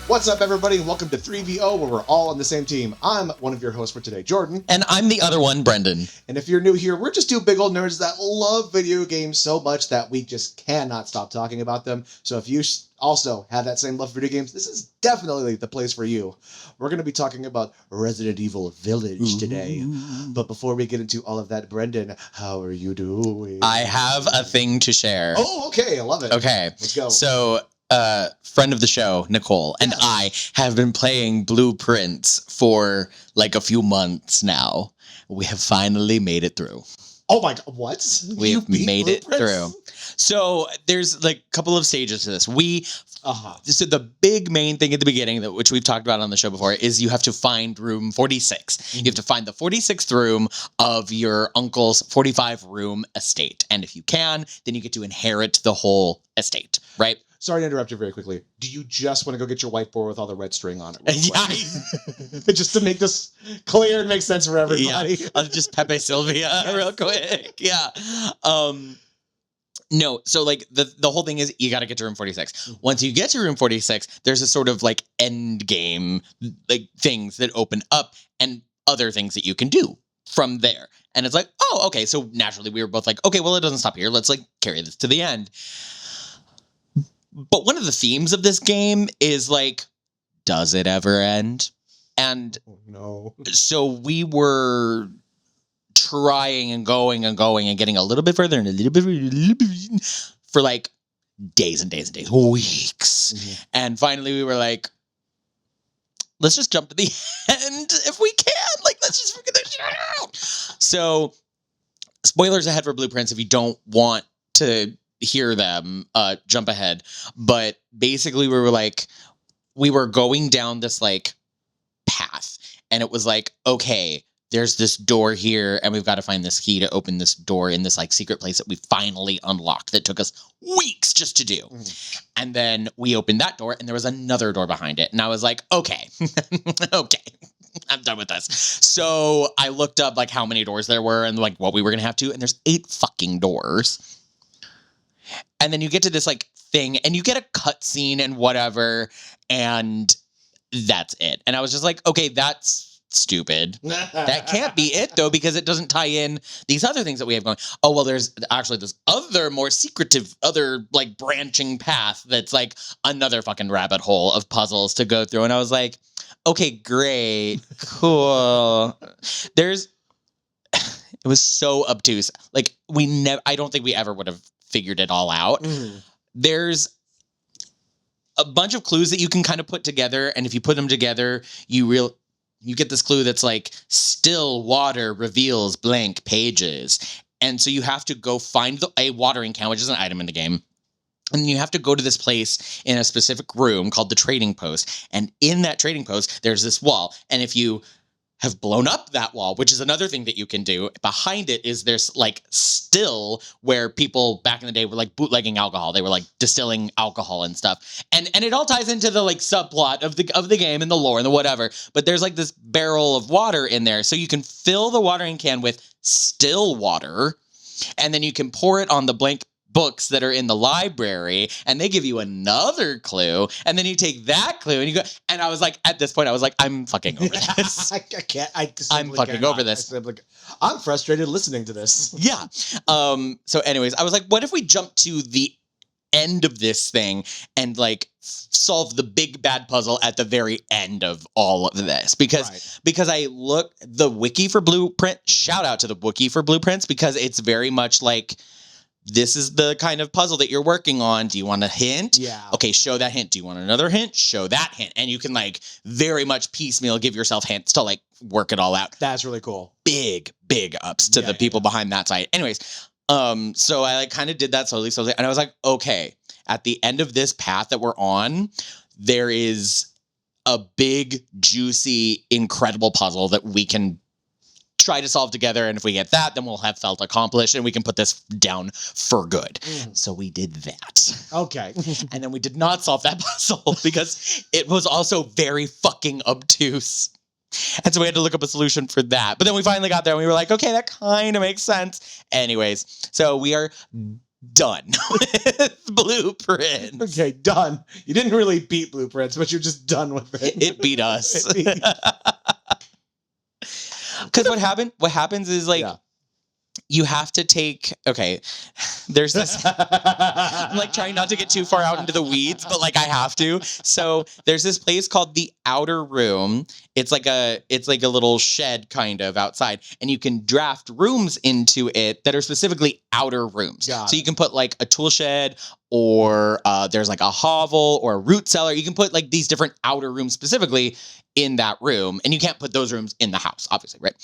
What's up, everybody? Welcome to 3VO, where we're all on the same team. I'm one of your hosts for today, Jordan. And I'm the other one, Brendan. And if you're new here, we're just two big old nerds that love video games so much that we just cannot stop talking about them. So if you also have that same love for video games, this is definitely the place for you. We're going to be talking about Resident Evil Village today. But before we get into all of that, Brendan, how are you doing? I have a thing to share. Oh, okay. I love it. Okay. Let's go. So, friend of the show, Nicole, and I have been playing Blueprints for like a few months now. We have finally made it through. Oh my God, what? We've made it through. So there's like a couple of stages to this. So the big main thing at the beginning, which we've talked about on the show before, is you have to find room 46. Mm-hmm. You have to find the 46th room of your uncle's 45-room estate. And if you can, then you get to inherit the whole estate, right? Sorry to interrupt you very quickly. Do you just want to go get your whiteboard with all the red string on it? Yeah. Just to make this clear and make sense for everybody. Yeah. I'll just Pepe Sylvia real quick. Yeah. No, so like the whole thing is you got to get to room 46. Once you get to room 46, there's a sort of like end game like things that open up and other things that you can do from there. And it's like, oh, okay. So naturally we were both like, okay, well, it doesn't stop here. Let's like carry this to the end. But one of the themes of this game is like, does it ever end? And no. So we were trying and going and getting a little bit further and a little bit for like days and days and days, weeks. Mm-hmm. And finally we were like, let's just jump to the end if we can. Like, let's just figure this shit out. So spoilers ahead for Blueprints if you don't want to hear them, jump ahead. But basically we were going down this like path and it was like, okay, there's this door here and we've got to find this key to open this door in this like secret place that we finally unlocked that took us weeks just to do. Mm-hmm. And then we opened that door and there was another door behind it. And I was like, okay, okay, I'm done with this. So I looked up like how many doors there were and like what we were going to have to. And there's 8 fucking doors. And then you get to this like thing and you get a cutscene and whatever. And that's it. And I was just like, okay, that's stupid. That can't be it though, because it doesn't tie in these other things that we have going. Oh, well, there's actually this other more secretive, other like branching path that's like another fucking rabbit hole of puzzles to go through. And I was like, okay, great, cool. It was so obtuse. Like I don't think we ever would have figured it all out. Mm. There's a bunch of clues that you can kind of put together. And if you put them together, you get this clue that's like still water reveals blank pages. And so you have to go find a watering can, which is an item in the game. And you have to go to this place in a specific room called the trading post. And in that trading post, there's this wall. And if you have blown up that wall, which is another thing that you can do, behind it is there's like still where people back in the day were like bootlegging alcohol. They were like distilling alcohol and stuff. And it all ties into the like subplot of the game and the lore and the whatever. But there's like this barrel of water in there. So you can fill the watering can with still water and then you can pour it on the blank books that are in the library and they give you another clue and then you take that clue and you go, and I was like, at this point I was like, I'm fucking over this. I'm fucking over this. I'm frustrated listening to this. Yeah. So anyways, I was like, what if we jump to the end of this thing and like solve the big bad puzzle at the very end of all of this? Because I look the wiki for Blueprint, shout out to the wiki for Blueprints, because it's very much like, this is the kind of puzzle that you're working on. Do you want a hint? Yeah. Okay, show that hint. Do you want another hint? Show that hint. And you can like very much piecemeal give yourself hints to like work it all out. That's really cool. Big ups to the people behind that site. Anyways, so I like kind of did that slowly. And I was like, okay, at the end of this path that we're on, there is a big, juicy, incredible puzzle that we can try to solve together, and if we get that, then we'll have felt accomplished and we can put this down for good. So we did that. Okay. And then we did not solve that puzzle because it was also very fucking obtuse. And so we had to look up a solution for that. But then we finally got there and we were like, okay, that kind of makes sense. Anyways, so we are done with Blueprints. Okay, done. You didn't really beat Blueprints, but you're just done with it. It beat us. It beat- Because what happens is like Yeah. you have to take. Okay, there's this. I'm like trying not to get too far out into the weeds, but like I have to. So there's this place called the Outer Room. It's like a little shed kind of outside, and you can draft rooms into it that are specifically outer rooms. Got So it. you can put like a tool shed, or there's like a hovel or a root cellar. You can put like these different outer rooms specifically in that room, and you can't put those rooms in the house, obviously, right?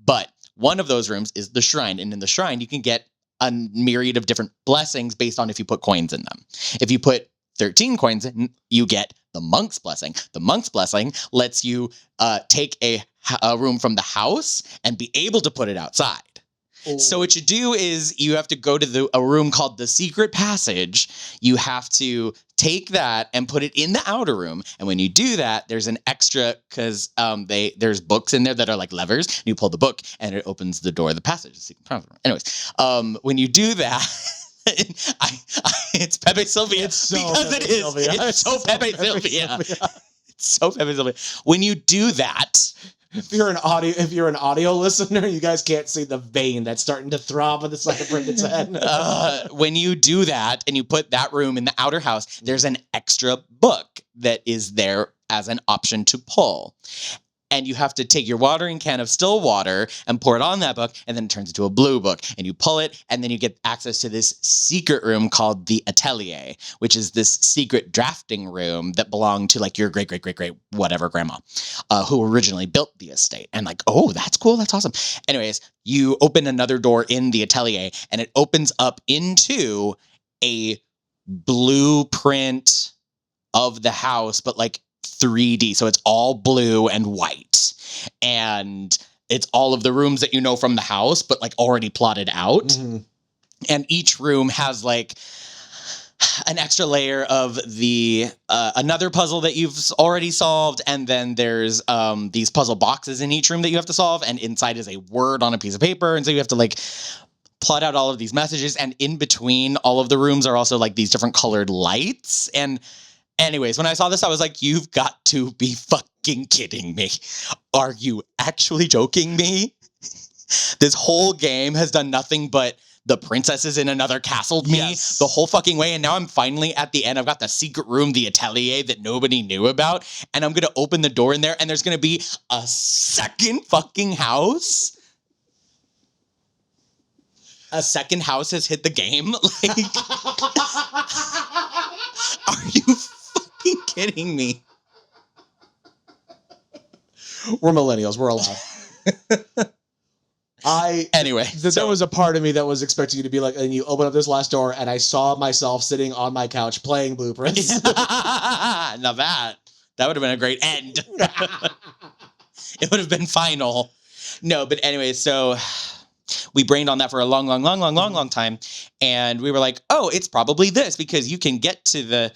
But one of those rooms is the shrine, and in the shrine you can get a myriad of different blessings based on if you put coins in them. If you put 13 coins in, you get the monk's blessing. The monk's blessing lets you take a room from the house and be able to put it outside. So what you do is you have to go to a room called the Secret Passage. You have to take that and put it in the outer room. And when you do that, there's an extra, because there's books in there that are like levers. And you pull the book and it opens the door of the passage. Anyways, when you do that, it's Pepe Sylvia. It's so because Pepe it is. Sylvia. It's so Pepe Sylvia. It's so Pepe Sylvia. When you do that, If you're an audio listener, you guys can't see the vein that's starting to throb on the side of Brendan's head. when you do that and you put that room in the outer house, there's an extra book that is there as an option to pull. And you have to take your watering can of still water and pour it on that book, and then it turns into a blue book. And you pull it, and then you get access to this secret room called the Atelier, which is this secret drafting room that belonged to like your great whatever grandma, who originally built the estate. And like, oh, that's cool, that's awesome. Anyways, you open another door in the Atelier, and it opens up into a blueprint of the house, but like 3D. So it's all blue and white. And it's all of the rooms that you know from the house, but like already plotted out. Mm-hmm. And each room has like an extra layer of the another puzzle that you've already solved. And then there's these puzzle boxes in each room that you have to solve. And inside is a word on a piece of paper. And so you have to like plot out all of these messages. And in between all of the rooms are also like these different colored lights. And anyways, when I saw this, I was like, you've got to be fucking kidding me. Are you actually joking me? This whole game has done nothing but the princesses in another castled me the whole fucking way. And now I'm finally at the end. I've got the secret room, the Atelier that nobody knew about. And I'm going to open the door in there and there's going to be a second fucking house. A second house has hit the game. Like, are you fucking kidding me? We're millennials. We're allowed. Anyway, there was a part of me that was expecting you to be like, and you open up this last door, and I saw myself sitting on my couch playing Blueprints. Now that would have been a great end. It would have been final. No, but anyway, so we brained on that for a long time, and we were like, oh, it's probably this, because you can get to the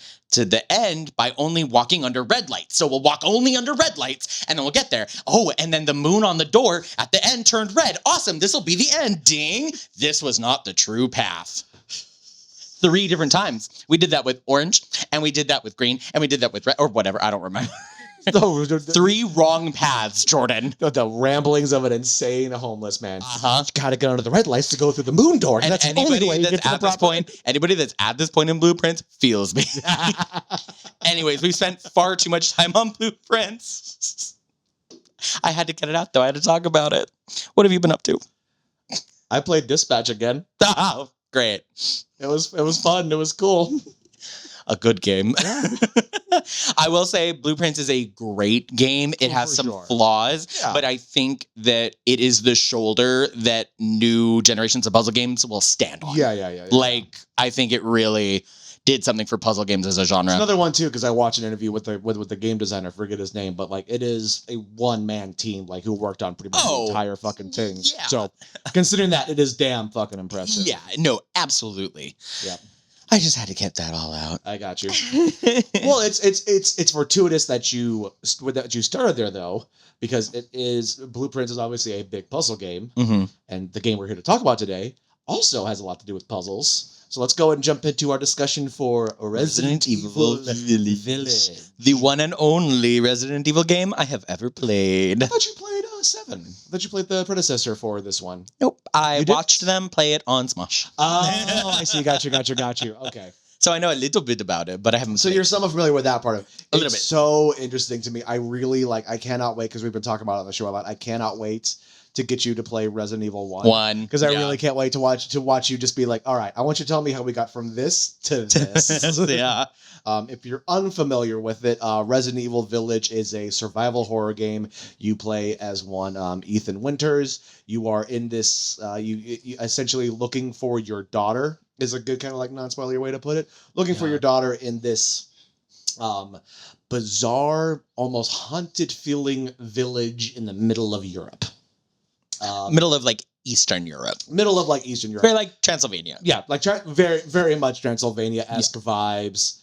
end by only walking under red lights. So we'll walk only under red lights, and then we'll get there. Oh, and then the moon on the door at the end turned red. Awesome, this will be the end. Ding! This was not the true path. 3 different times. We did that with orange, and we did that with green, and we did that with red, or whatever, I don't remember. 3 wrong paths, Jordan. The ramblings of an insane homeless man. Uh-huh. You gotta get under the red lights to go through the moon door. And That's the only way you get to the proper anybody that's at this point in Blueprints feels me. Anyways, we spent far too much time on Blueprints. I had to get it out, though. I had to talk about it. What have you been up to? I played Dispatch again. Oh, great. It was fun. It was cool. A good game. I will say Blueprints is a great game. It has some flaws, but I think that it is the shoulder that new generations of puzzle games will stand on. Yeah. Like, I think it really did something for puzzle games as a genre. It's another one too, because I watched an interview with the game designer, I forget his name, but like it is a one-man team, like who worked on pretty much the entire fucking thing. Yeah. So considering that, it is damn fucking impressive. Yeah, no, absolutely. Yeah. I just had to get that all out. I got you. Well, it's fortuitous that you started there though, because Blueprints is obviously a big puzzle game, Mm-hmm. and the game we're here to talk about today also has a lot to do with puzzles. So let's go and jump into our discussion for Resident Evil Village. The one and only Resident Evil game I have ever played. I thought you played 7. I thought you played the predecessor for this one. Nope. I You did? watched them play it on Smosh. Oh, I see. Got you. Okay. So I know a little bit about it, but I haven't So played you're somewhat familiar with that part of it. A little It's bit. so interesting to me. I really I cannot wait because we've been talking about it on the show a lot. I cannot wait to get you to play Resident Evil 1. one. Because I Yeah. really can't wait to watch you just be like, all right, I want you to tell me how we got from this to this. Yeah. If you're unfamiliar with it, Resident Evil Village is a survival horror game. You play as one Ethan Winters. You are in this, you essentially looking for your daughter is a good kind of like non-spoiler way to put it. Looking for Yeah. your daughter in this bizarre, almost haunted feeling village in the middle of Europe. Middle of like Eastern Europe. Middle of like Eastern Europe. Very like Transylvania. Yeah, like very, very much Transylvania-esque vibes.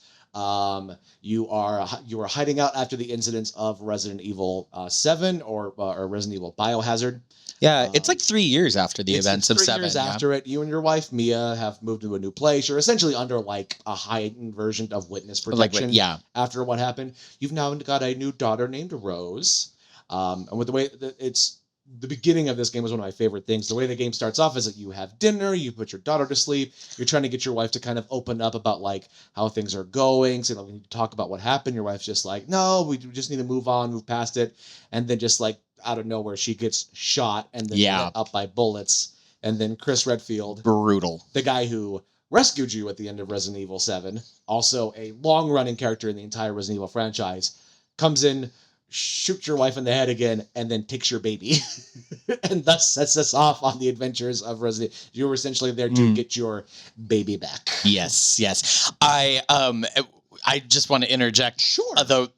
You are hiding out after the incidents of Resident Evil 7 or Resident Evil Biohazard. Yeah, it's like 3 years after the It's events of 3 7. years yeah. after it, you and your wife Mia have moved to a new place. You're essentially under like a heightened version of witness Like, protection. yeah. After what happened, you've now got a new daughter named Rose. And with the way that it's the beginning of this game was one of my favorite things. The way the game starts off is that you have dinner, you put your daughter to sleep, you're trying to get your wife to kind of open up about like how things are going. So we need to talk about what happened. Your wife's just like, no, we just need to move on, move past it. And then just like out of nowhere, she gets shot and then Yeah. lit up by bullets. And then Chris Redfield, Brutal. the guy who rescued you at the end of Resident Evil 7, also a long-running character in the entire Resident Evil franchise, comes in, shoots your wife in the head again, and then takes your baby. And thus sets us off on the adventures of Resident Evil. You were essentially there to get your baby back. Yes, yes. I just want to interject. Sure. The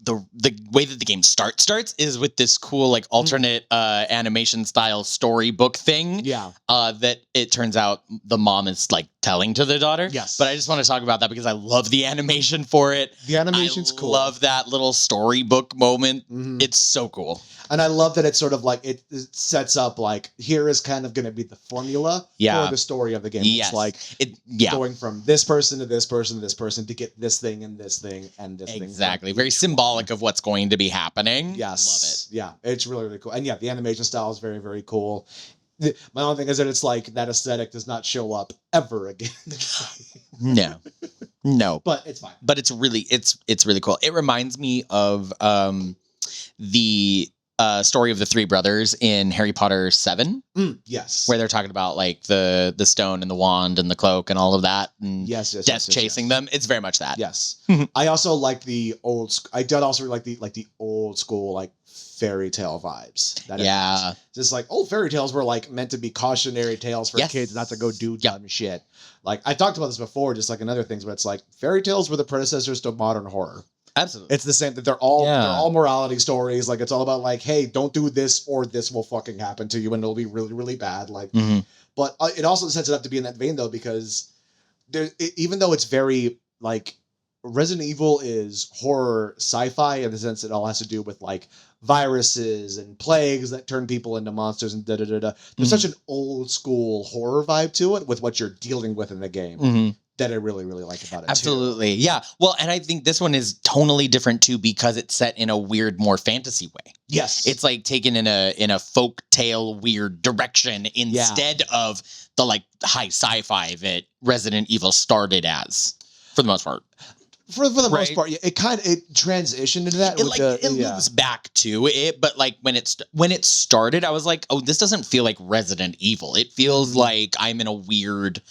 way that the game starts is with this cool like alternate animation style storybook thing. Yeah. That it turns out the mom is like telling to the daughter. Yes. But I just want to talk about that because I love the animation for it. The animation's cool. Love that little storybook moment. Mhm. It's so cool. And I love that it's sort of like it sets up like here is kind of going to be the formula Yeah. for the story of the game. Yes. It's like going from this person to this person to this person to get this thing and this thing and this thing. Exactly. Very symbolic of what's going to be happening. Yes. Love it. Yeah, it's really, really cool. And yeah, the animation style is very, very cool. My only thing is that it's like that aesthetic does not show up ever again. No. No. But it's fine. But it's really cool. It reminds me of the story of the three brothers in Harry Potter 7, Yes. where they're talking about like the stone and the wand and the cloak and all of that, and Yes. death chasing them. It's very much that. Yes. I also like the old. I did also like the old school like fairy tale vibes. That it has. Yeah. Just like old fairy tales were like meant to be cautionary tales for Yes. kids not to go do Yep. dumb shit. Like I talked about this before, just like in other things, but it's like fairy tales were the predecessors to modern horror. Absolutely. It's the same that they're all Yeah. morality stories. Like it's all about like, hey, don't do this or this will fucking happen to you and it'll be really, really bad. Like, Mhm. but it also sets it up to be in that vein though, because even though it's very like Resident Evil is horror sci-fi in the sense that it all has to do with like viruses and plagues that turn people into monsters and da da da da. There's such an old school horror vibe to it with what you're dealing with in the game Mhm. that I really, really like about it. Absolutely. Yeah. Well, and I think this one is tonally different too because it's set in a weird, more fantasy way. Too. Yes. It's like taken in a folk tale weird direction instead of the like high sci-fi that Resident Evil started as, for the most part. For the most Right. part, yeah, it transitioned into that. It with like the, it moves back to it, but like when it started, I was like, oh, this doesn't feel like Resident Evil. It feels like I'm in a weird,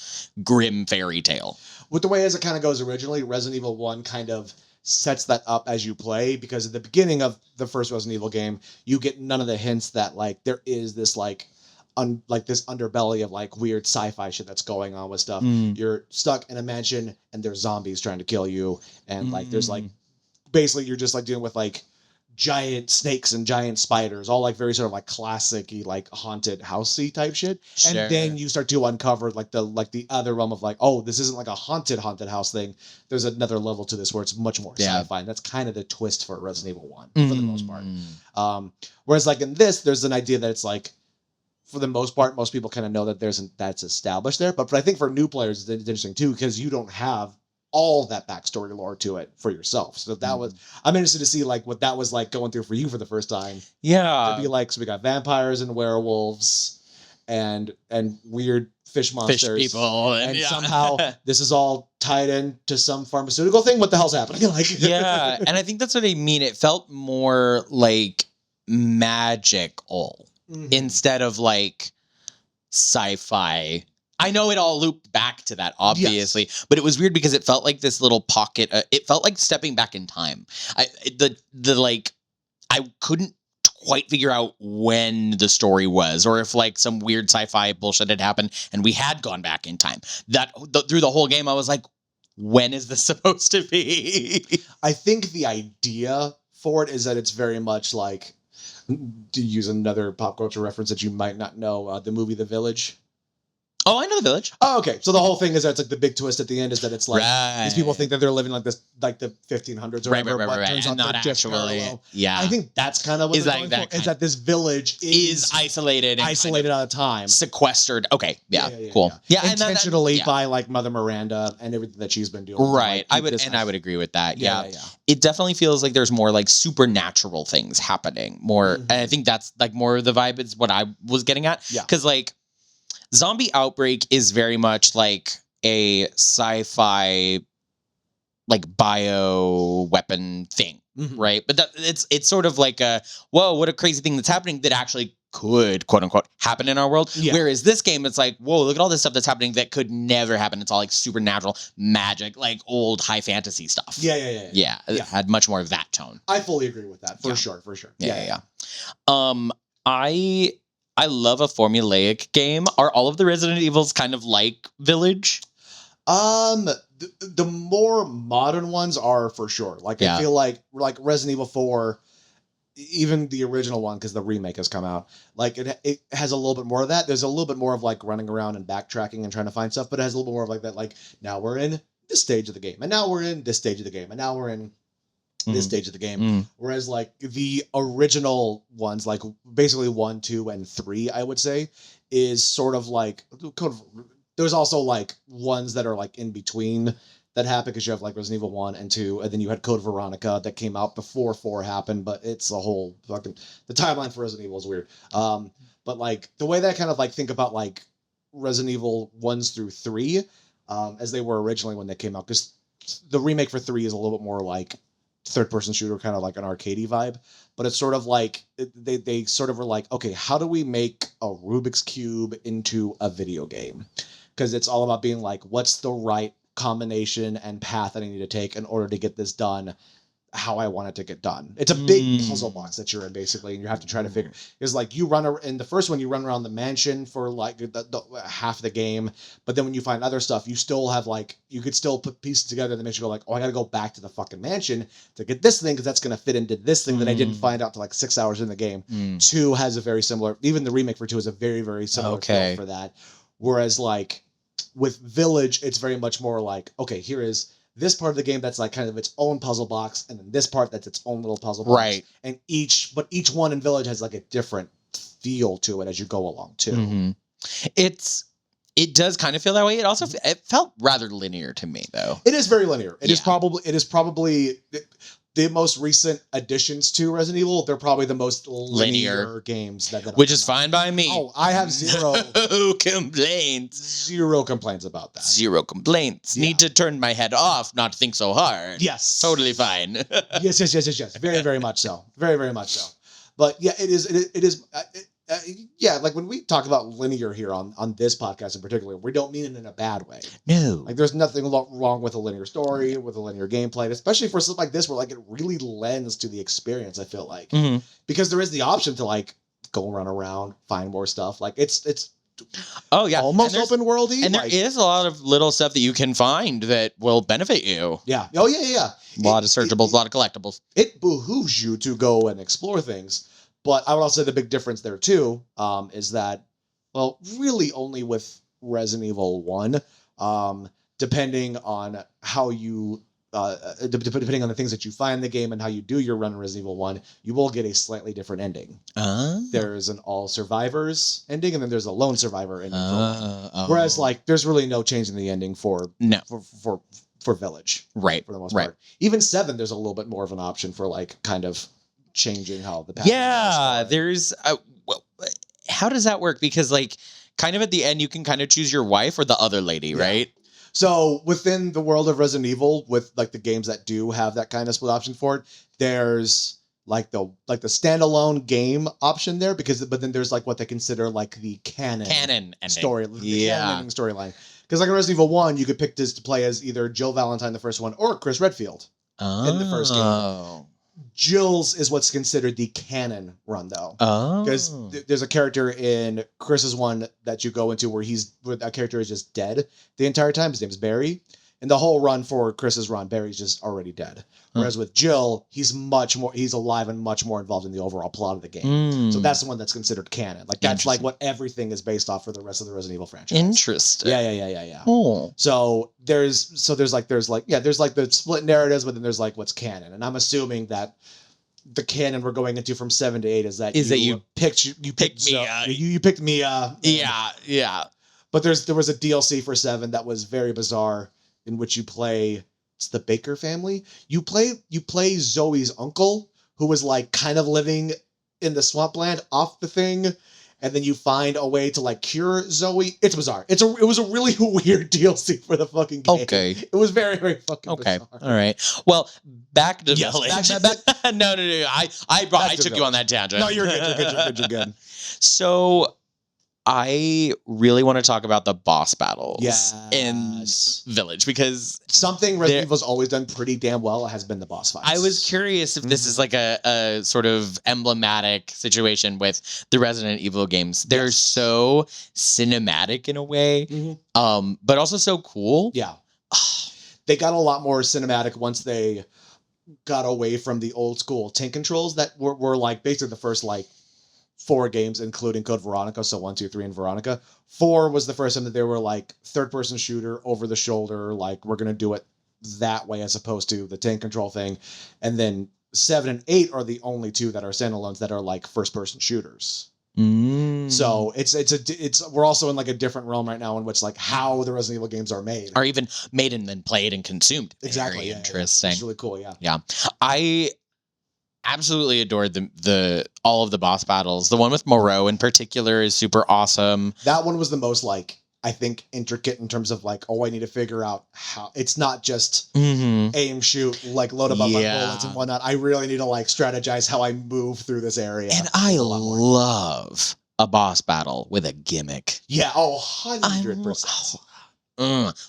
grim fairy tale. With the way as it kind of goes originally, Resident Evil 1 kind of sets that up as you play, because at the beginning of the first Resident Evil game, you get none of the hints that like there is this like this underbelly of like weird sci-fi shit that's going on with stuff. You're stuck in a mansion and there's zombies trying to kill you, and like there's like basically you're just like dealing with like giant snakes and giant spiders, all like very sort of like classic-y like haunted housey type shit. Sure. And then you start to uncover like the other realm of like, oh, this isn't like a haunted house thing. There's another level to this where it's much more Yeah. sci-fi, and that's kind of the twist for Resident Evil 1 for the most part. Whereas like in this, there's an idea that it's like for the most part, most people kind of know that that's established there. But I think for new players, it's interesting too because you don't have all that backstory lore to it for yourself. So that was, I'm interested to see like what that was like going through for you for the first time. To be like, so we got vampires and werewolves and weird fish monsters, people, and somehow this is all tied in to some pharmaceutical thing. What the hell's happening? Like, yeah, and I think that's what I mean. It felt more like magical instead of like sci-fi. I know it all looped back to that, obviously, but it was weird because it felt like this little pocket. It felt like stepping back in time. I couldn't quite figure out when the story was, or if like some weird sci-fi bullshit had happened and we had gone back in time. Through the whole game, I was like, when is this supposed to be? I think the idea for it is that it's very much like, to use another pop culture reference that you might not know, the movie The Village. Oh, I know The Village. Oh, okay. So the whole thing is that it's like the big twist at the end is that it's like these people think that they're living like this, like the 1500s or whatever, but it turns out not they're just actually. parallel. Yeah, I think that's kind of what is they're like going for, is that this village is isolated, and isolated out of time, sequestered. Okay, cool. Yeah, intentionally by like Mother Miranda and everything that she's been doing. Right, I would agree with that. Yeah. It definitely feels like there's more like supernatural things happening. More, and I think that's like more of the vibe. Is what I was getting at. Yeah, because like Zombie Outbreak is very much like a sci-fi, like bio weapon thing, right? But it's sort of like a, whoa, what a crazy thing that's happening that actually could, quote unquote, happen in our world. Yeah. Whereas this game, it's like, whoa, look at all this stuff that's happening that could never happen. It's all like supernatural magic, like old high fantasy stuff. Yeah. It had much more of that tone. I fully agree with that, for sure. Yeah. I love a formulaic game. Are all of the Resident Evils kind of like Village? The more modern ones are for sure. Like I feel like Resident Evil 4, even the original one, because the remake has come out, like it has a little bit more of that. There's a little bit more of like running around and backtracking and trying to find stuff, but it has a little bit more of like that. Like now we're in this stage of the game, and now we're in this stage of the game, and now we're in this stage of the game. Whereas like the original ones, like basically 1, 2, and 3, I would say, is sort of like there's also like ones that are like in between that happen, because you have like Resident Evil 1 and 2, and then you had Code Veronica that came out before 4 happened, but it's a whole fucking, the timeline for Resident Evil is weird. But like the way that I kind of like think about like Resident Evil 1s through 3, as they were originally when they came out, because the remake for 3 is a little bit more like third-person shooter, kind of like an arcadey vibe, but it's sort of like they sort of were like, okay, how do we make a Rubik's Cube into a video game? Because it's all about being like, what's the right combination and path that I need to take in order to get this done how I want it to get done. It's a big puzzle box that you're in, basically, and you have to try to figure. It's like you run in the first one, you run around the mansion for like the half the game, but then when you find other stuff, you still have like, you could still put pieces together that makes you go like, oh, I got to go back to the fucking mansion to get this thing because that's going to fit into this thing that I didn't find out till like 6 hours in the game. 2 has a very similar, even the remake for 2 is a very, very similar feel for that. Whereas like with Village, it's very much more like, okay, here is this part of the game that's like kind of its own puzzle box, and then this part that's its own little puzzle box. Right. And each one in Village has like a different feel to it as you go along too. Mm-hmm. It does kind of feel that way. It also it felt rather linear to me though. It is very linear. It is probably the most recent additions to Resident Evil. They're probably the most linear games that which is fine by me. Oh, I have zero complaints. Zero complaints about that. Zero complaints. Yeah. Need to turn my head off, not think so hard. Yes. Totally fine. Yes. Very, very much so. Very, very much so. But yeah, it is. Yeah, like when we talk about linear here on this podcast in particular, we don't mean it in a bad way. No. Like there's nothing wrong with a linear story, with a linear gameplay, especially for something like this where like it really lends to the experience, I feel like. Mm-hmm. Because there is the option to like go run around, find more stuff. Like it's almost open worldy. And there is a lot of little stuff that you can find that will benefit you. Yeah. Oh yeah. A lot of searchables, a lot of collectibles. It behooves you to go and explore things. But I would also say the big difference there too is that, well, really only with Resident Evil 1, depending on how you depending on the things that you find in the game and how you do your run in Resident Evil 1, you will get a slightly different ending. There's an all survivors ending, and then there's a lone survivor ending. Whereas, like, there's really no change in the ending for Village, right? For the most right. part, even 7, there's a little bit more of an option for like kind of changing how the path. Yeah, there's. How does that work? Because like, kind of at the end, you can kind of choose your wife or the other lady, right? So within the world of Resident Evil, with like the games that do have that kind of split option for it, there's like the standalone game option there, but then there's like what they consider like the canon ending. story, the canon storyline. Because like in Resident Evil 1, you could pick this to play as either Jill Valentine, the first one, or Chris Redfield in the first game. Jill's is what's considered the canon run, though. Because there's a character in Chris's one that you go into where that character is just dead the entire time. His name's Barry. And the whole run for Chris's run, Barry's just already dead. Whereas with Jill, he's alive and much more involved in the overall plot of the game. So that's the one that's considered canon. Like that's like what everything is based off for the rest of the Resident Evil franchise. Interesting. Yeah. Oh. So there's the split narratives, but then there's like what's canon. And I'm assuming that the canon we're going into from 7 to 8 you picked Mia. You picked Mia. Yeah. But there was a DLC for 7 that was very bizarre, in which you play, it's the Baker family. You play Zoe's uncle, who was like kind of living in the swampland off the thing, and then you find a way to like cure Zoe. It's bizarre. It was a really weird DLC for the fucking game. Okay. It was very, very fucking bizarre. All right. Well, back to Yes, Village. back- No. I took you on that tangent. No, you're good. You're good. So I really want to talk about the boss battles in Village, because something Resident Evil's always done pretty damn well has been the boss fights. I was curious if this is like a sort of emblematic situation with the Resident Evil games. They're so cinematic in a way, but also so cool. Yeah. They got a lot more cinematic once they got away from the old school tank controls that were like basically the first like 4 games, including Code Veronica. So 1, 2, 3, and Veronica. 4 was the first time that they were like third-person shooter over the shoulder. Like we're gonna do it that way as opposed to the tank control thing. And then 7 and 8 are the only 2 that are standalones that are like first-person shooters. So it's we're also in like a different realm right now in which like how the Resident Evil games are made, are even made and then played and consumed. Exactly. Very interesting. It's really cool. Yeah. I absolutely adored the all of the boss battles. The one with Moreau in particular is super awesome. That one was the most like, I think, intricate in terms of like, I need to figure out how it's not just aim, shoot, like load up on my bullets and whatnot. I really need to like strategize how I move through this area. And I love a boss battle with a gimmick. Yeah, 100%.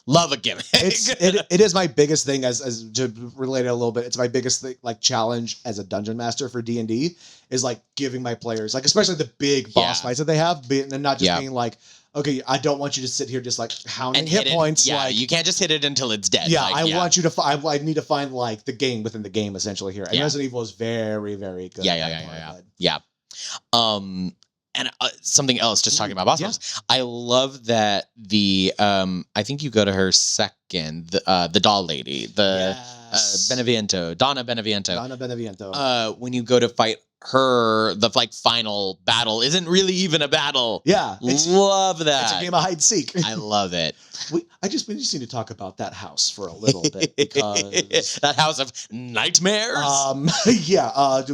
Love a gimmick. It is my biggest thing as to relate it a little bit. It's my biggest thing, like challenge as a dungeon master for D&D is like giving my players, like especially the big boss fights that they have, and not just being like, okay, I don't want you to sit here just like hounding hit points. Yeah, like, you can't just hit it until it's dead. Yeah, I want you to. I need to find like the game within the game essentially here. And Resident Evil is very, very good. Yeah. And something else, just talking about boss battles. I love that I think you go to her second, the doll lady, Donna Beneviento. Donna Beneviento. When you go to fight her, the like final battle isn't really even a battle. Yeah, love that. It's a game of hide and seek. I love it. We just need to talk about that house for a little bit because that house of nightmares.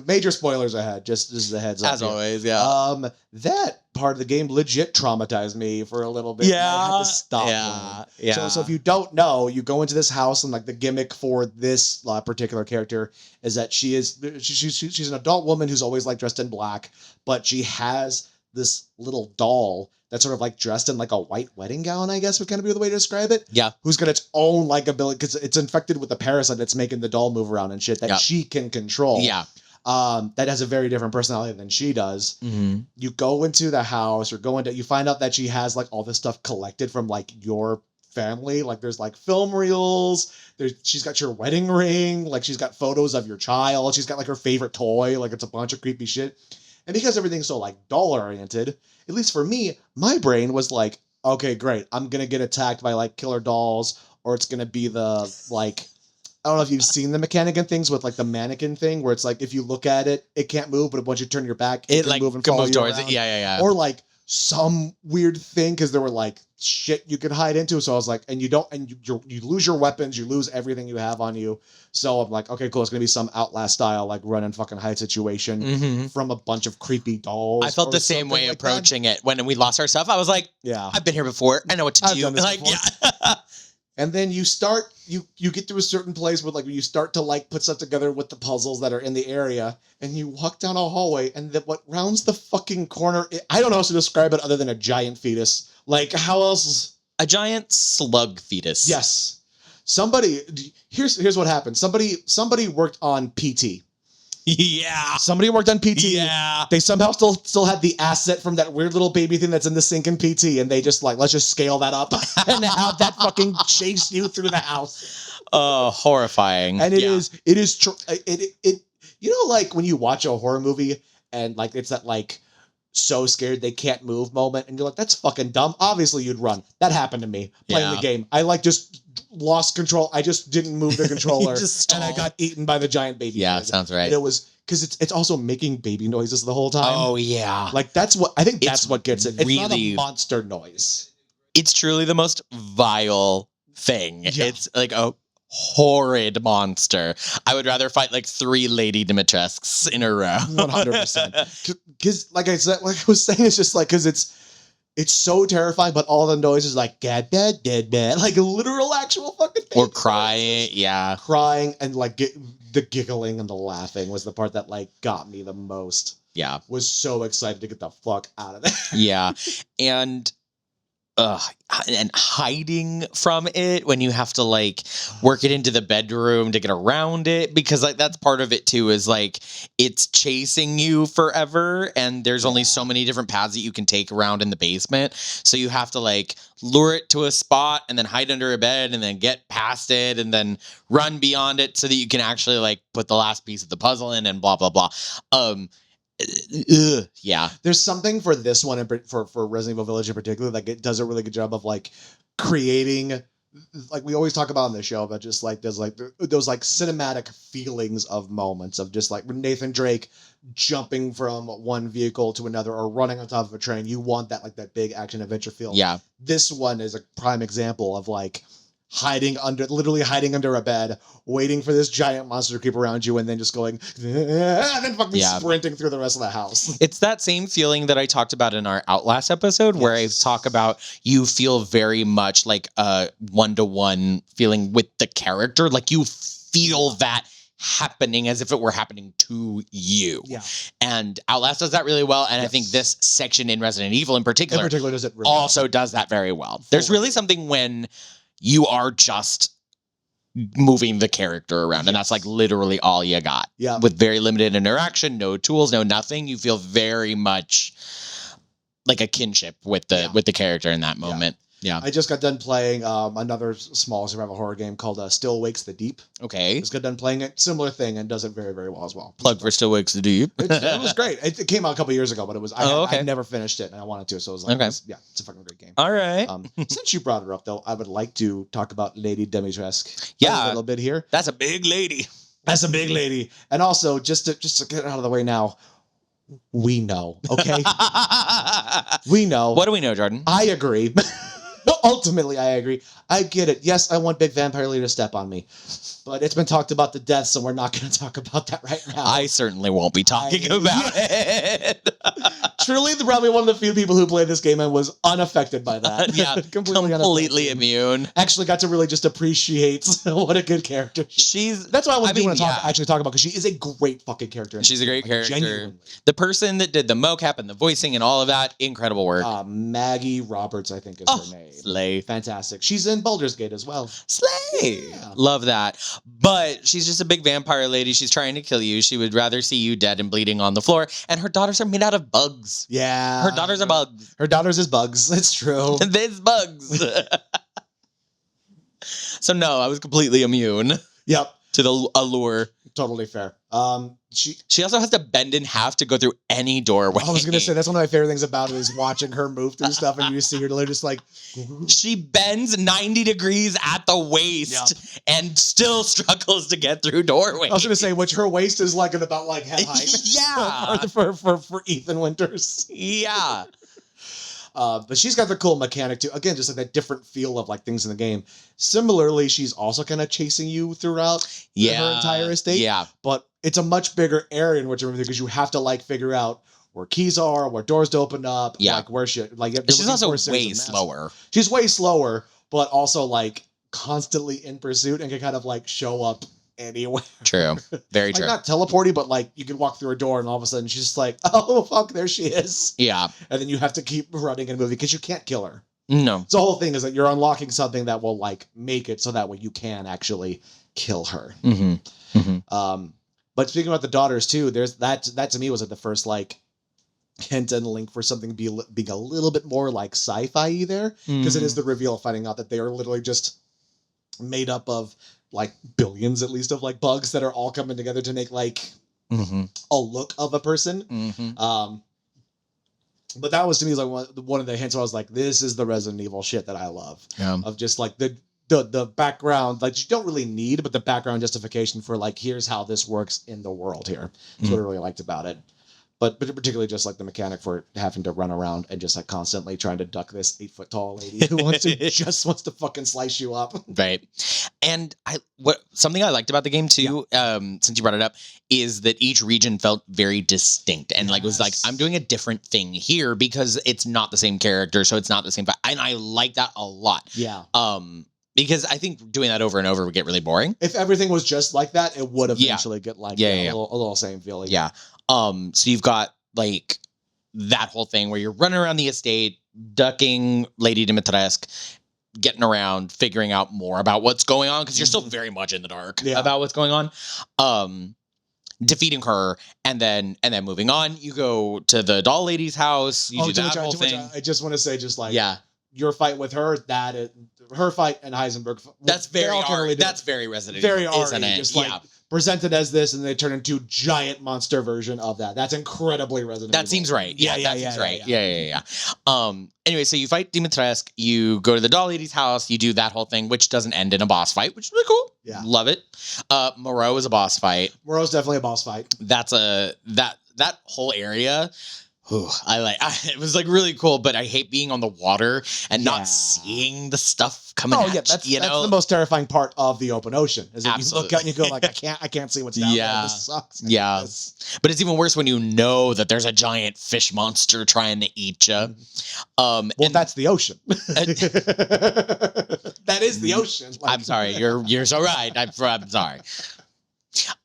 Major spoilers ahead. Just as a heads up. As always, yeah. That part of the game legit traumatized me for a little bit. Yeah, I had to stop. Yeah. So if you don't know, you go into this house and like the gimmick for this particular character is that she's an adult woman who's always like dressed in black, but she has this little doll that's sort of like dressed in like a white wedding gown, I guess would kind of be the way to describe it. Yeah. Who's got its own like ability because it's infected with the parasite that's making the doll move around and shit that she can control. Yeah. That has a very different personality than she does. You go into the house, you find out that she has like all this stuff collected from like your family. Like there's like film reels. She's got your wedding ring. Like she's got photos of your child. She's got like her favorite toy. Like it's a bunch of creepy shit. And because everything's so like doll oriented, at least for me, my brain was like, okay, great. I'm going to get attacked by like killer dolls, or it's going to be the like I don't know if you've seen the mechanic and things with like the mannequin thing where it's like if you look at it, it can't move, but once you turn your back, It can like move and can follow move you towards it. around. Yeah. Or like some weird thing because there were like shit you could hide into. So I was like, and you lose your weapons, you lose everything you have on you. So I'm like, okay, cool. It's gonna be some Outlast style like run and fucking hide situation Mm-hmm. from a bunch of creepy dolls. I felt or the same something way like that. approaching it when we lost our stuff. I was like, Yeah. I've been here before. I know what to I've do. done this Like, before. yeah. And then you get to a certain place where like you start to like put stuff together with the puzzles that are in the area, and you walk down a hallway, and what rounds the fucking corner, I don't know how to describe it other than a giant fetus. Like how else? A giant slug fetus. Yes. Here's what happened. Somebody worked on PT. Yeah. Somebody worked on PT. Yeah. They somehow still had the asset from that weird little baby thing that's in the sink in PT, and they just like, let's just scale that up and have that fucking chase you through the house. Oh, horrifying. And it you know, like when you watch a horror movie and like it's that like so scared they can't move moment, and you're like, that's fucking dumb. Obviously you'd run. That happened to me playing the game. I like just lost control. I just didn't move the controller and I got eaten by the giant baby. Yeah, thing. sounds right. And it was because it's also making baby noises the whole time. Oh yeah. Like that's what I think that's It's what gets it. It's not really- a monster noise. It's truly the most vile thing. Yeah. It's like a horrid monster. I would rather fight like 3 Lady Dimitrescu's in a row. 100%. Because like I was saying, it's just like because it's so terrifying, but all the noises like dead, like literal actual fucking Or baby crying. noises. Yeah. Crying and like the giggling and the laughing was the part that like got me the most. Yeah. Was so excited to get the fuck out of there. Yeah. And hiding from it when you have to like work it into the bedroom to get around it, because like that's part of it too, is like it's chasing you forever and there's only so many different paths that you can take around in the basement, so you have to like lure it to a spot and then hide under a bed and then get past it and then run beyond it so that you can actually like put the last piece of the puzzle in and blah blah blah. Yeah. There's something for this one for Resident Evil Village in particular, like it does a really good job of like creating, like we always talk about on the show, but just like there's like those like cinematic feelings of moments of just like Nathan Drake jumping from one vehicle to another or running on top of a train. You want that like that big action adventure feel. Yeah. This one is a prime example of like literally hiding under a bed, waiting for this giant monster to creep around you, and then just going, and then fucking sprinting through the rest of the house. It's that same feeling that I talked about in our Outlast episode, where I talk about you feel very much like a one-to-one feeling with the character. Like you feel that happening as if it were happening to you. Yeah. And Outlast does that really well. And I think this section in Resident Evil in particular does it really also does that very well. There's really something when you are just moving the character around, and that's like literally all you got. Yeah. With very limited interaction, no tools, no nothing. You feel very much like a kinship with the character in that moment. Yeah. I just got done playing another small survival horror game called Still Wakes the Deep. Okay. Just got done playing it. Similar thing, and does it very, very well as well. Plug for Still Wakes the Deep. It was great. It came out a couple years ago, but it was I never finished it, and I wanted to, so it was like, it's a fucking great game. All right. Since you brought it up, though, I would like to talk about Lady Dimitrescu. Yeah. A little bit here. That's a big lady. That's a big lady. And also, just to get it out of the way now, we know, okay? We know. What do we know, Jordan? I agree. Ultimately, I agree. I get it. Yes, I want Big Vampire Lady to step on me. But it's been talked about to death, so we're not going to talk about that right now. I certainly won't be talking about it. Truly, probably one of the few people who played this game and was unaffected by that. Yeah, completely immune. Actually got to really just appreciate what a good character that's why I do want to actually talk about, because she is a great fucking character. She's a great character. Genuinely. The person that did the mocap and the voicing and all of that, incredible work. Maggie Roberts, I think is her name. Slay. Fantastic. She's in Baldur's Gate as well. Slay. Yeah. Love that. But she's just a big vampire lady. She's trying to kill you. She would rather see you dead and bleeding on the floor. And her daughters are made out of bugs. Yeah. Her daughters are bugs. Her daughters is bugs. It's true. There's bugs. So no, I was completely immune. Yep. to the allure. Totally fair. She also has to bend in half to go through any doorway. I was gonna say that's one of my favorite things about it is watching her move through stuff, and you see her literally just like. She bends 90 degrees at the waist and still struggles to get through doorways. I was gonna say, which her waist is like at about like head height. Yeah. for Ethan Winters. Yeah. But she's got the cool mechanic too. Again, just like that different feel of like things in the game. Similarly, she's also kind of chasing you throughout her entire estate. Yeah. But it's a much bigger area in which everything because you have to like figure out where keys are, where doors to open up, like where she like. She's also way slower. She's way slower, but also like constantly in pursuit and can kind of like show up anywhere. True. Very true. Not teleporting, but like you can walk through a door and all of a sudden she's just like, oh fuck, there she is. Yeah. And then you have to keep running and moving because you can't kill her. No. So the whole thing is that you're unlocking something that will like make it so that way you can actually kill her. Mm-hmm. Mm-hmm. But speaking about the daughters too, there's that to me was like the first like hint and link for something being a little bit more like sci-fi there because it is the reveal of finding out that they are literally just made up of like billions at least of like bugs that are all coming together to make like a look of a person. But that was to me like one of the hints where I was like, this is the Resident Evil shit that I love. Of just like the background, like you don't really need, but the background justification for like, here's how this works in the world here. That's what I really liked about it. But particularly just like the mechanic for having to run around and just like constantly trying to duck this 8-foot tall lady who wants to fucking slice you up. Right. And something I liked about the game too, since you brought it up, is that each region felt very distinct and like was like, I'm doing a different thing here because it's not the same character, so it's not the same. And I like that a lot. Yeah. Because I think doing that over and over would get really boring. If everything was just like that, it would eventually get like a little same feeling. Yeah. So you've got like that whole thing where you're running around the estate, ducking Lady Dimitrescu, getting around, figuring out more about what's going on because you're still very much in the dark about what's going on. Defeating her, and then moving on. You go to the doll lady's house. You do that whole thing. I just want to say, just like your fight with her, her fight and Heisenberg. That's very That's very Resident Evil, very isn't it? Just like presented as this, and they turn into giant monster version of that. That's incredibly Resident Evil. That seems right. Yeah, that seems right. Yeah. Anyway, so you fight Dimitrescu, you go to the doll lady's house, you do that whole thing, which doesn't end in a boss fight, which is really cool. Yeah. Love it. Moreau is a boss fight. Moreau's definitely a boss fight. That's that whole area. It was like really cool, but I hate being on the water and not seeing the stuff coming at you. That's the most terrifying part of the open ocean. Is that you look out and you go like, I can't see what's down there. This sucks. Yeah. But it's even worse when you know that there's a giant fish monster trying to eat you. That's the ocean. That is the ocean. I'm sorry. You're so right. I'm sorry.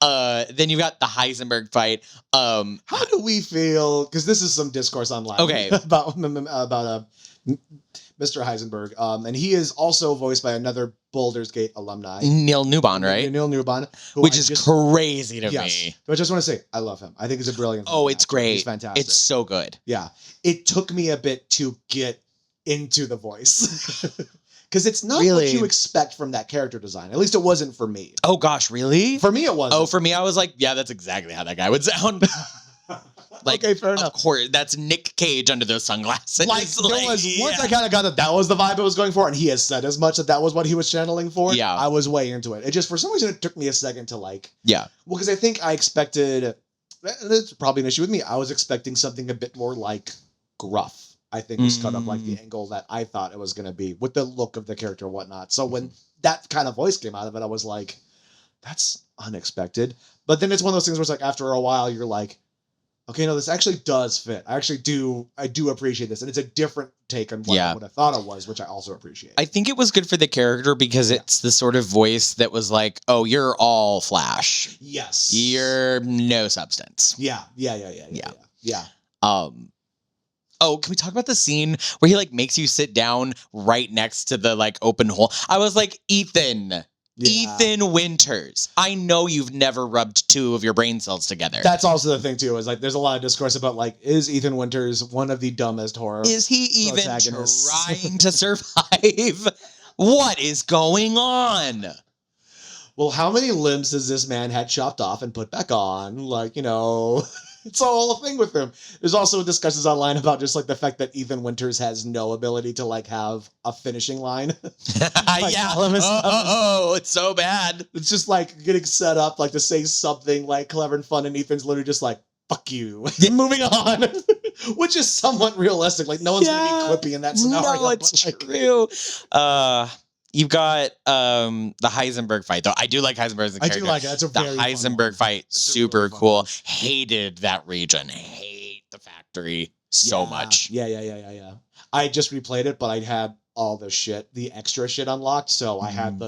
Then you've got the Heisenberg fight. How do we feel? Because this is some discourse online. Okay. about Mr. Heisenberg. And he is also voiced by another Baldur's Gate alumni, Neil Newbon, right? Neil Newbon, which is crazy to me. But I just want to say, I love him. I think he's a brilliant. Oh, it's great. He's fantastic. It's so good. Yeah. It took me a bit to get into the voice. Because it's not what you expect from that character design. At least it wasn't for me. Oh, gosh, really? For me, it wasn't. Oh, for me, I was like, yeah, that's exactly how that guy would sound. Like, okay, fair enough. Of course, that's Nick Cage under those sunglasses. Once I kind of got that was the vibe it was going for, and he has said as much that was what he was channeling for. Yeah. I was way into it. It just, for some reason, it took me a second to like. Yeah. Well, because I think I expected, that's probably an issue with me. I was expecting something a bit more like gruff. I think was cut up like the angle that I thought it was going to be with the look of the character and whatnot. So when that kind of voice came out of it, I was like, that's unexpected. But then it's one of those things where it's like, after a while, you're like, okay, no, this actually does fit. I do appreciate this. And it's a different take on what I thought it was, which I also appreciate. I think it was good for the character because it's the sort of voice that was like, oh, you're all flash. Yes. You're no substance. Yeah. Oh, can we talk about the scene where he like makes you sit down right next to the like open hole? I was like, Ethan Winters. I know you've never rubbed two of your brain cells together. That's also the thing too, is like there's a lot of discourse about like, is Ethan Winters one of the dumbest horror? Is he even trying to survive? What is going on? well, how many limbs has this man had chopped off and put back on? Like, it's all a thing with him. There's also discussions online about just like the fact that Ethan Winters has no ability to like have a finishing line. Yeah. all of his stuff is- Oh, it's so bad. It's just like getting set up like to say something like clever and fun, and Ethan's literally just like, fuck you. Moving on. Which is somewhat realistic. Like no one's gonna be clippy in that scenario. No, it's but, like, true. You've got the Heisenberg fight, though. I do like Heisenberg as a I character. do like it. That's a The very fun Heisenberg one. fight, It's a super really fun cool. one. Hated that region. Hate the factory so Yeah. much. Yeah. I just replayed it, but I had all the extra shit unlocked. So I had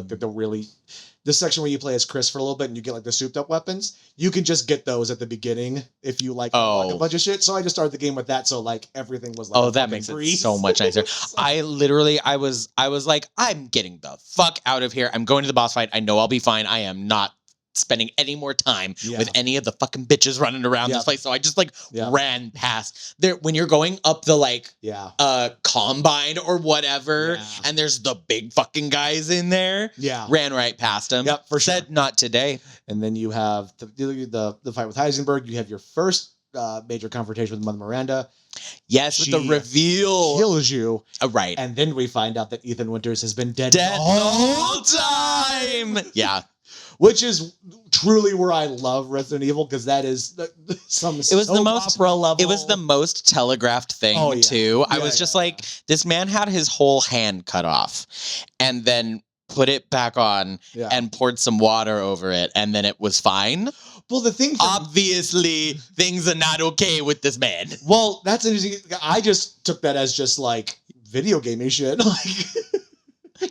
the section where you play as Chris for a little bit and you get like the souped up weapons. You can just get those at the beginning if you like unlock a bunch of shit. So I just started the game with that. So like everything was like, Oh, that makes it so much nicer. I was like, I'm getting the fuck out of here. I'm going to the boss fight. I know I'll be fine. I am not spending any more time with any of the fucking bitches running around this place. So I just like ran past there when you're going up the like combine or whatever, and there's the big fucking guys in there. Yeah. Ran right past them. Yep, for sure. Said not today. And then you have the fight with Heisenberg. You have your first major confrontation with Mother Miranda. Yes, with the reveal. Kills you. Right. And then we find out that Ethan Winters has been dead the whole time. Yeah. Which is truly where I love Resident Evil, because that is some opera level. It was the most telegraphed thing too. I was just like, this man had his whole hand cut off and then put it back on and poured some water over it, and then it was fine. Well, the thing, obviously, things are not okay with this man. Well, that's interesting. I just took that as just like video gaming shit. Like,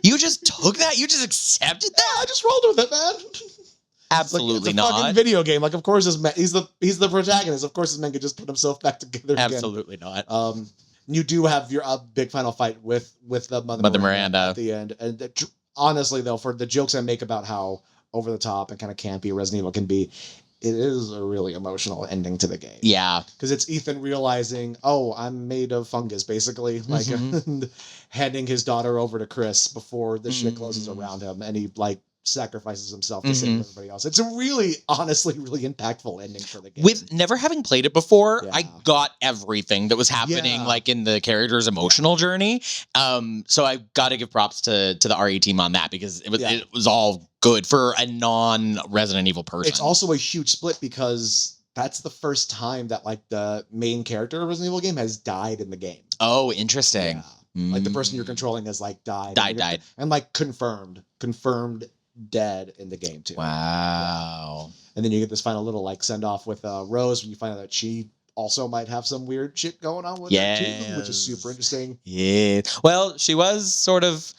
you just took that? You just accepted that? I just rolled with it, man. Absolutely it's not. A fucking video game. Like, of course, he's the protagonist. Of course, this man could just put himself back together. Absolutely not. You do have your big final fight with the Mother Miranda at the end, and honestly, though, for the jokes I make about how over the top and kind of campy Resident Evil can be, it is a really emotional ending to the game. Yeah. Because it's Ethan realizing, oh, I'm made of fungus, basically. Like, handing his daughter over to Chris before the shit closes around him. And he, like, sacrifices himself to save everybody else. It's a really, honestly, really impactful ending for the game. With never having played it before, I got everything that was happening, like, in the character's emotional journey. So I got to give props to the RE team on that, because it was all good for a non-Resident Evil person. It's also a huge split, because that's the first time that, like, the main character of a Resident Evil game has died in the game. Oh, interesting. Yeah. Like, the person you're controlling has, like, died. Died. And, like, confirmed dead in the game, too. Wow. Yeah. And then you get this final little, like, send-off with Rose when you find out that she also might have some weird shit going on with her, too, which is super interesting. Yeah. Well, she was sort of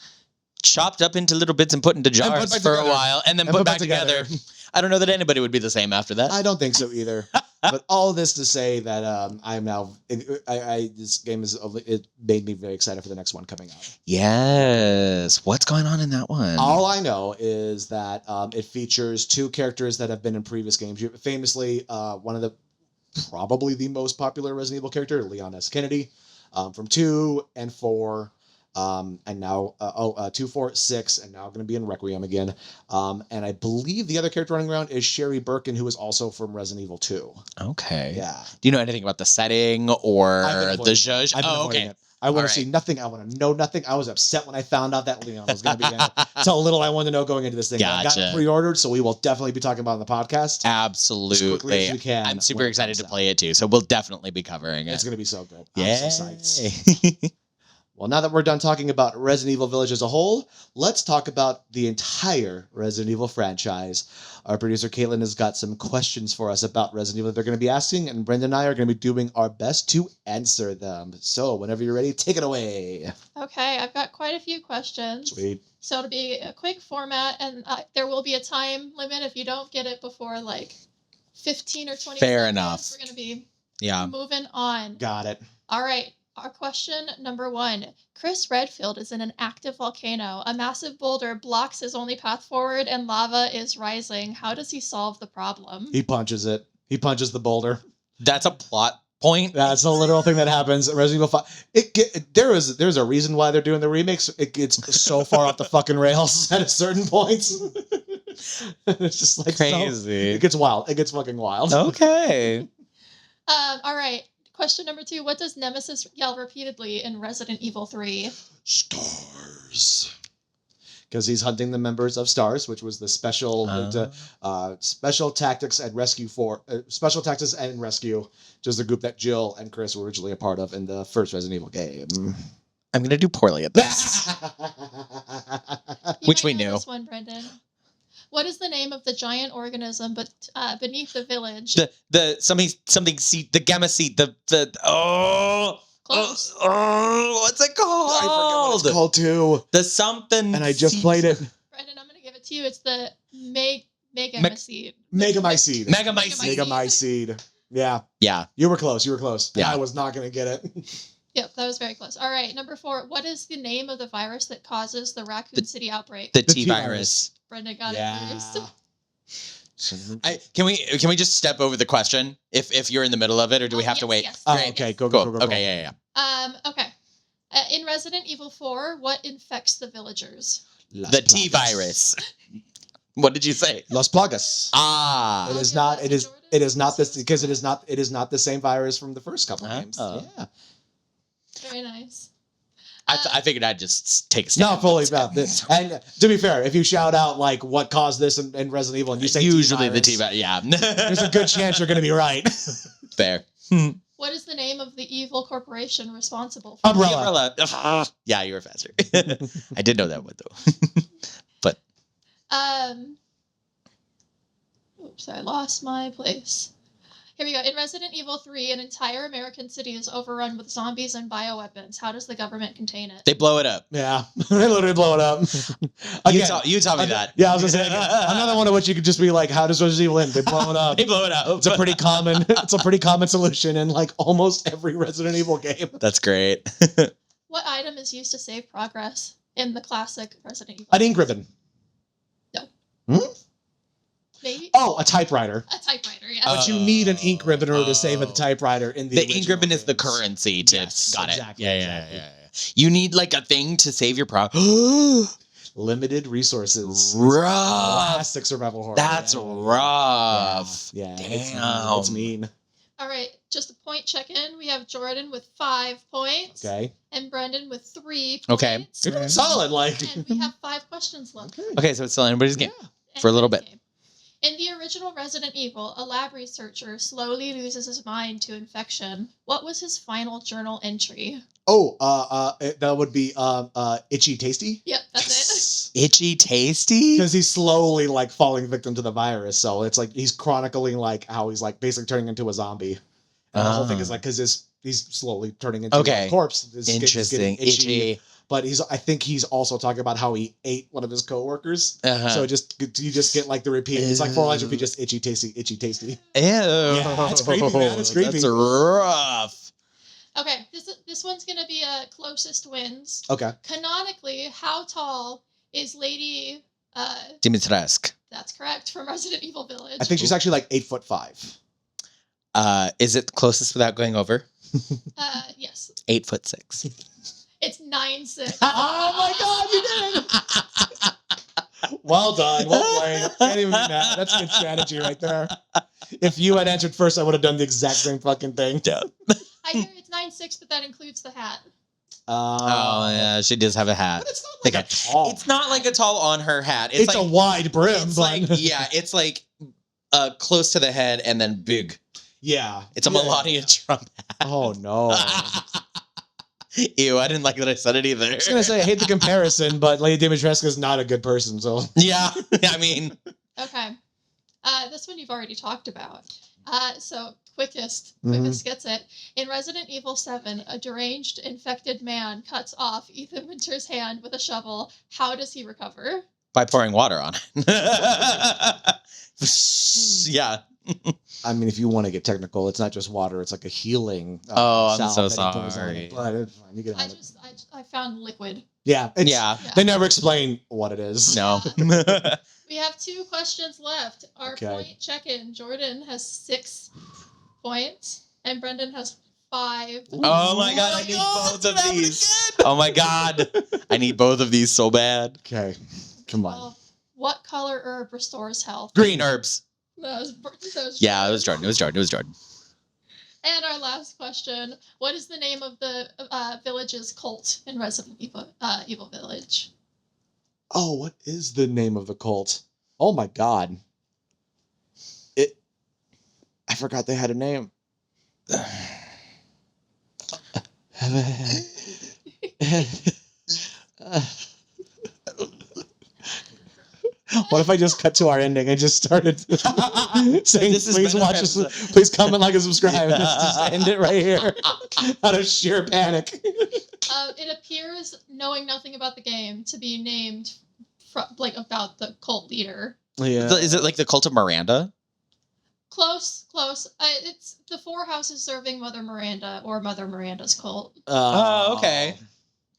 chopped up into little bits and put into jars for a while, and then put back together. I don't know that anybody would be the same after that. I don't think so either. But all this to say that I'm now, this game it made me very excited for the next one coming out. Yes. What's going on in that one? All I know is that it features two characters that have been in previous games. Famously, one of the, probably the most popular Resident Evil character, Leon S. Kennedy, from 2 and 4. And now 2, 4, 6, and now going to be in Requiem again. And I believe the other character running around is Sherry Birkin, who is also from Resident Evil 2. Okay. Yeah. Do you know anything about the setting or the zhuzh? Oh, okay. I want to see nothing. I want to know nothing. I was upset when I found out that Leon was going to be in it. So little I wanted to know going into this thing. Gotcha. I got it pre-ordered, so we will definitely be talking about it on the podcast. Absolutely. As quickly as we can. I'm super excited to play it too, so we'll definitely be covering it. It's going to be so good. Yeah. I'm so psyched. Well, now that we're done talking about Resident Evil Village as a whole, let's talk about the entire Resident Evil franchise. Our producer Caitlin has got some questions for us about Resident Evil that they're going to be asking, and Brendan and I are going to be doing our best to answer them. So whenever you're ready, take it away. Okay, I've got quite a few questions. Sweet. So it'll be a quick format, and there will be a time limit if you don't get it before like 15 or 20 Fair seconds. enough. We're going to be Yeah. moving on. Got it. All right. Our question number 1. Chris Redfield is in an active volcano. A massive boulder blocks his only path forward and lava is rising. How does he solve the problem? He punches it. He punches the boulder. That's a plot point. That's a literal thing that happens at Resident Evil 5. There's a reason why they're doing the remakes. It gets so far off the fucking rails at a certain point. It's just like so- Crazy. it gets wild. It gets fucking wild. Okay. All right. Question number 2. What does Nemesis yell repeatedly in Resident Evil 3? Stars. Because he's hunting the members of Stars, which was the special special tactics and rescue special tactics and rescue, which is the group that Jill and Chris were originally a part of in the first Resident Evil game. I'm gonna do poorly at this. You Which might we know knew. This one, Brendan. What is the name of the giant organism beneath the village? The something seed, the gamma seed, the Close. what's it called? I forget what it's called too. The something. And I just seed. played it. Brendan, I'm gonna give it to you. It's the Megamycete. Megamycete. Megamycete. Megamycete. Yeah. Yeah. You were close. You were close. Yeah. I was not going to get it. Yep, that was very close. All right, number 4. What is the name of the virus that causes the Raccoon City outbreak? The The T T-virus. virus. Brendan got it first. Can we just step over the question if you're in the middle of it, or do we have to yes, wait? yes. Oh, Great. okay. Go, Cool. go, go, go. Okay. Yeah. Okay. In Resident Evil 4, what infects the villagers? Las The T Plagas. virus. What did you say? Las Plagas. Ah. It I'll is give not. that It to is. Jordan. It is not this This is because it correct. is not. It is not the same virus from the first couple Uh, games. uh. Yeah. Very nice. I figured I'd just take a stab. Not fully about this. And to be fair, if you shout out like what caused this in Resident Evil, and you say Usually the T-virus, T virus. Yeah. there's a good chance you're going to be right. Fair. What is the name of the evil corporation responsible for Umbrella. Yeah, you were faster. I did know that one though. Oops, I lost my place. Here we go. In Resident Evil 3, an entire American city is overrun with zombies and bioweapons. How does the government contain it? They blow it up. Yeah, they literally blow it up. You Again, tell me that. Yeah, I was gonna say another one of which you could just be like, "How does Resident Evil end?" They blow it up. They blow it up. It's a pretty common. It's a pretty common solution in like almost every Resident Evil game. That's great. What item is used to save progress in the classic Resident Evil? An ink ribbon. Maybe? Oh, a typewriter. A typewriter, yeah. But you need an ink ribbon in order to save a typewriter in the The ink original ribbon is the games. currency to Yes, got exactly, it. Yeah, exactly. yeah. You need like a thing to save your progress. Limited resources. Rough. Classic survival horror. That's Yeah. rough. Yeah, Damn. it's mean. All right, just a point check-in. We have Jordan with 5 points. Okay. And Brendan with 3 Okay. points. You're doing solid, like. And we have 5 questions left. Okay, so it's still anybody's game. And For a little next bit. game. In the original Resident Evil, a lab researcher slowly loses his mind to infection. What was his final journal entry? Oh, that would be Itchy Tasty. Yep, that's Itchy tasty? Because he's slowly like falling victim to the virus, so it's like he's chronicling like how he's like basically turning into a zombie. And the whole thing is like because he's slowly turning into Okay. a corpse. His skin is Interesting. getting Itchy. But I think he's also talking about how he ate one of his coworkers. Uh-huh. So you just get like the repeat. It's like 4 lines repeat, just itchy tasty, itchy tasty. Ew. Yeah, that's creepy, man. It's creepy. That's rough. it. Okay, this one's gonna be a closest wins. Okay. Canonically, how tall is Lady? Dimitrescu. That's correct, from Resident Evil Village. I think she's actually like 8'5". Is it the closest without going over? Yes, 8'6". it's 9'6". Oh my god, you did it! Well done. Well played. Can't even be mad. That's good strategy right there. If you had answered first, I would have done the exact same fucking thing. Yeah. I hear it's 9'6", but that includes the hat. Oh yeah, she does have a hat. But it's not like Okay. a tall. It's not like a tall on her hat. It's a wide brim, It's but like yeah, it's like close to the head and then big. yeah. It's a Yeah. Melania Trump hat. Oh no. Ew, I didn't like that I said it either. I was gonna say I hate the comparison, but Lady Dimitrescu is not a good person, so Yeah, I mean, Okay. This one you've already talked about. So quickest gets it. In Resident Evil 7, a deranged, infected man cuts off Ethan Winter's hand with a shovel. How does he recover? by pouring water on it. Yeah. I mean, if you want to get technical, it's not just water; it's like a healing. Oh, I'm salve so that he pours on sorry. it, but it's fine. You can have it. I found liquid. Yeah, it's, Yeah. They never explain what it is. No. We have 2 questions left. Our Okay. point check-in. Jordan has 6 points, and Brendan has 5. Oh my god, I need both of these. Oh my god. I need both of these so bad. Okay, come on. Well, What color herb restores health? Green herbs. That was Yeah, it was Jordan. It was Jordan. It was Jordan. And our last question: what is the name of the village's cult in Resident Evil Village? Oh, what is the name of the cult? Oh my god. I forgot they had a name. What if I just cut to our ending and just started saying, This has please been watch our this, episode. please comment, like, and subscribe. And just end it right here out of sheer panic. It appears, knowing nothing about the game, to be named about the cult leader. Yeah. Is it like the cult of Miranda? Close. It's the four houses serving Mother Miranda or Mother Miranda's cult. Oh, okay.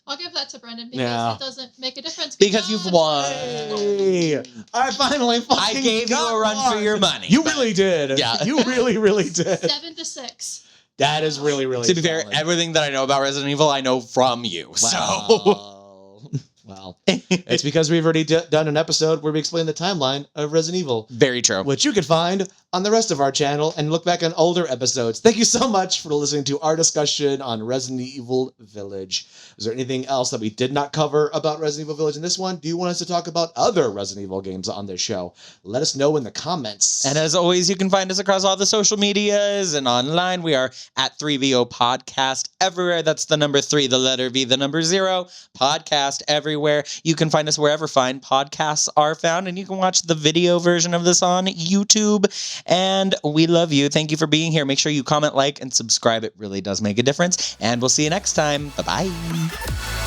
I'll give that to Brendan because Yeah. it doesn't make a difference. Because you've won. Hey, I finally fucking I gave you got a run for one. your money. You but really did. Yeah. You really did. 7-6. That is really To be fair, solid. everything that I know about Resident Evil, I know from you. So Well, it's because we've already done an episode where we explain the timeline of Resident Evil, very true. which you can find on the rest of our channel and look back on older episodes. Thank you so much for listening to our discussion on Resident Evil Village. Is there anything else that we did not cover about Resident Evil Village in this one? Do you want us to talk about other Resident Evil games on this show? Let us know in the comments. And as always, you can find us across all the social medias and online. We are at 3VO Podcast everywhere. That's the number 3, the letter V, the number 0, podcast everywhere. You can find us wherever fine podcasts are found, and you can watch the video version of this on YouTube. And we love you. Thank you for being here. Make sure you comment, like, and subscribe. It really does make a difference. And we'll see you next time. Bye-bye.